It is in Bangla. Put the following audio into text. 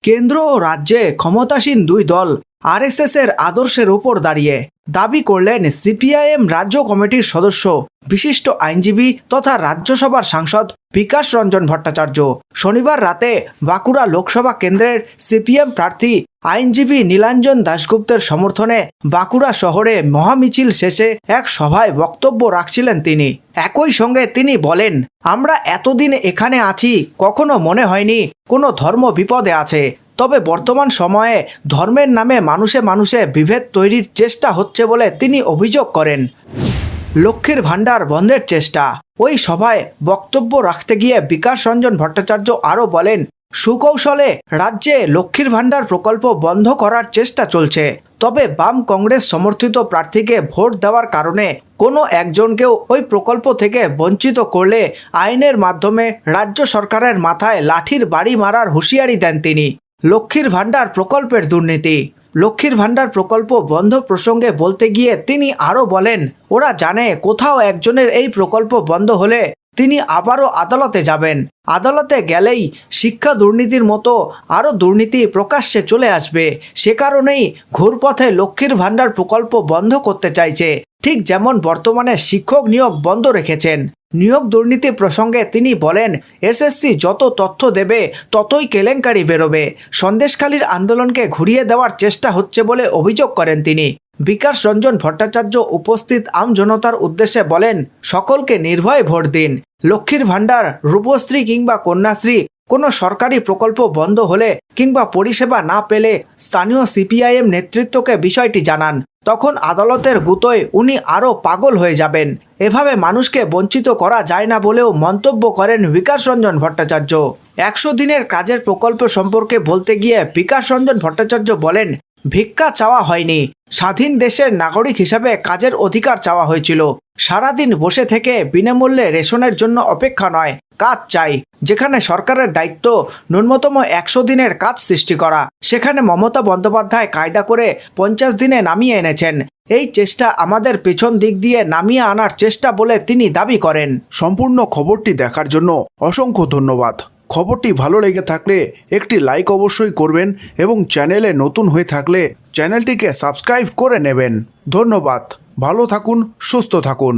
কেন্দ্র ও রাজ্যে ক্ষমতাসীন দুই দল আরএসএস এর আদর্শের উপর দাঁড়িয়ে দাবি করলেন সিপিআইএম রাজ্য কমিটির সদস্য বিশিষ্ট আইনজীবী তথা রাজ্যসভার সাংসদ বিকাশ রঞ্জন ভট্টাচার্য। শনিবার রাতে বাঁকুড়া লোকসভা কেন্দ্রের সিপিএম প্রার্থী আইনজীবী নীলাঞ্জন দাশগুপ্তের সমর্থনে বাঁকুড়া শহরে মহামিছিল শেষে এক সভায় বক্তব্য রাখছিলেন তিনি। একই সঙ্গে তিনি বলেন, আমরা এতদিন এখানে আছি, কখনো মনে হয়নি কোনো ধর্ম বিপদে আছে। তবে বর্তমান সময়ে ধর্মের নামে মানুষে মানুষে বিভেদ তৈরির চেষ্টা হচ্ছে বলে তিনি অভিযোগ করেন। লক্ষ্মীর ভাণ্ডার বন্ধের চেষ্টা। ওই সভায় বক্তব্য রাখতে গিয়ে বিকাশ রঞ্জন ভট্টাচার্য আরও বলেন, সুকৌশলে রাজ্যে লক্ষ্মীর ভাণ্ডার প্রকল্প বন্ধ করার চেষ্টা চলছে। তবে বাম কংগ্রেস সমর্থিত প্রার্থীকে ভোট দেওয়ার কারণে কোনো একজনকেও ওই প্রকল্প থেকে বঞ্চিত করলে আইনের মাধ্যমে রাজ্য সরকারের মাথায় লাঠির বাড়ি মারার হুঁশিয়ারি দেন তিনি। লক্ষ্মীর ভাণ্ডার প্রকল্পের দুর্নীতি। লক্ষ্মীর ভাণ্ডার প্রকল্প বন্ধ প্রসঙ্গে বলতে গিয়ে তিনি আরও বলেন, ওরা জানে কোথাও একজনের এই প্রকল্প বন্ধ হলে তিনি আবারও আদালতে যাবেন। আদালতে গেলেই শিক্ষা দুর্নীতির মতো আরও দুর্নীতি প্রকাশ্যে চলে আসবে। সে কারণেই ঘুরপথে লক্ষ্মীর ভাণ্ডার প্রকল্প বন্ধ করতে চাইছে, ঠিক যেমন বর্তমানে শিক্ষক নিয়োগ বন্ধ রেখেছেন। নিয়োগ দুর্নীতি প্রসঙ্গে তিনি বলেন, এসএসসি যত তথ্য দেবে ততই কেলেঙ্কারি বেরোবে। সন্দেশখালির আন্দোলনকে ঘুরিয়ে দেওয়ার চেষ্টা হচ্ছে বলে অভিযোগ করেন তিনি। বিকাশ রঞ্জন ভট্টাচার্য উপস্থিত আমজনতার উদ্দেশ্যে বলেন, সকলকে নির্ভয়ে ভোট দিন। লক্ষ্মীর ভাণ্ডার, রূপশ্রী কিংবা কন্যাশ্রী কোনো সরকারি প্রকল্প বন্ধ হলে কিংবা পরিষেবা না পেলে স্থানীয় সিপিআইএম নেতৃত্বকে বিষয়টি জানান। তখন আদালতের গুতোয় উনি আরও পাগল হয়ে যাবেন। এভাবে মানুষকে বঞ্চিত করা যায় না বলেও মন্তব্য করেন বিকাশ রঞ্জন ভট্টাচার্য। 100 দিনের কাজের প্রকল্প সম্পর্কে বলতে গিয়ে বিকাশ রঞ্জন ভট্টাচার্য বলেন, ভিক্ষা চাওয়া হয়নি, স্বাধীন দেশের নাগরিক হিসাবে কাজের অধিকার চাওয়া হয়েছিল। সারাদিন বসে থেকে বিনামূল্যে রেশনের জন্য অপেক্ষা নয়, কাজ চাই। যেখানে সরকারের দায়িত্ব ন্যূনতম 100 দিনের কাজ সৃষ্টি করা, সেখানে মমতা বন্দ্যোপাধ্যায় কায়দা করে 50 দিনে নামিয়ে এনেছেন। এই চেষ্টা আমাদের পেছন দিক দিয়ে নামিয়ে আনার চেষ্টা বলে তিনি দাবি করেন। সম্পূর্ণ খবরটি দেখার জন্য অসংখ্য ধন্যবাদ। খবরটি ভালো লেগে থাকলে একটি লাইক অবশ্যই করবেন এবং চ্যানেলে নতুন হয়ে থাকলে চ্যানেলটিকে সাবস্ক্রাইব করে নেবেন। ধন্যবাদ। ভালো থাকুন, সুস্থ থাকুন।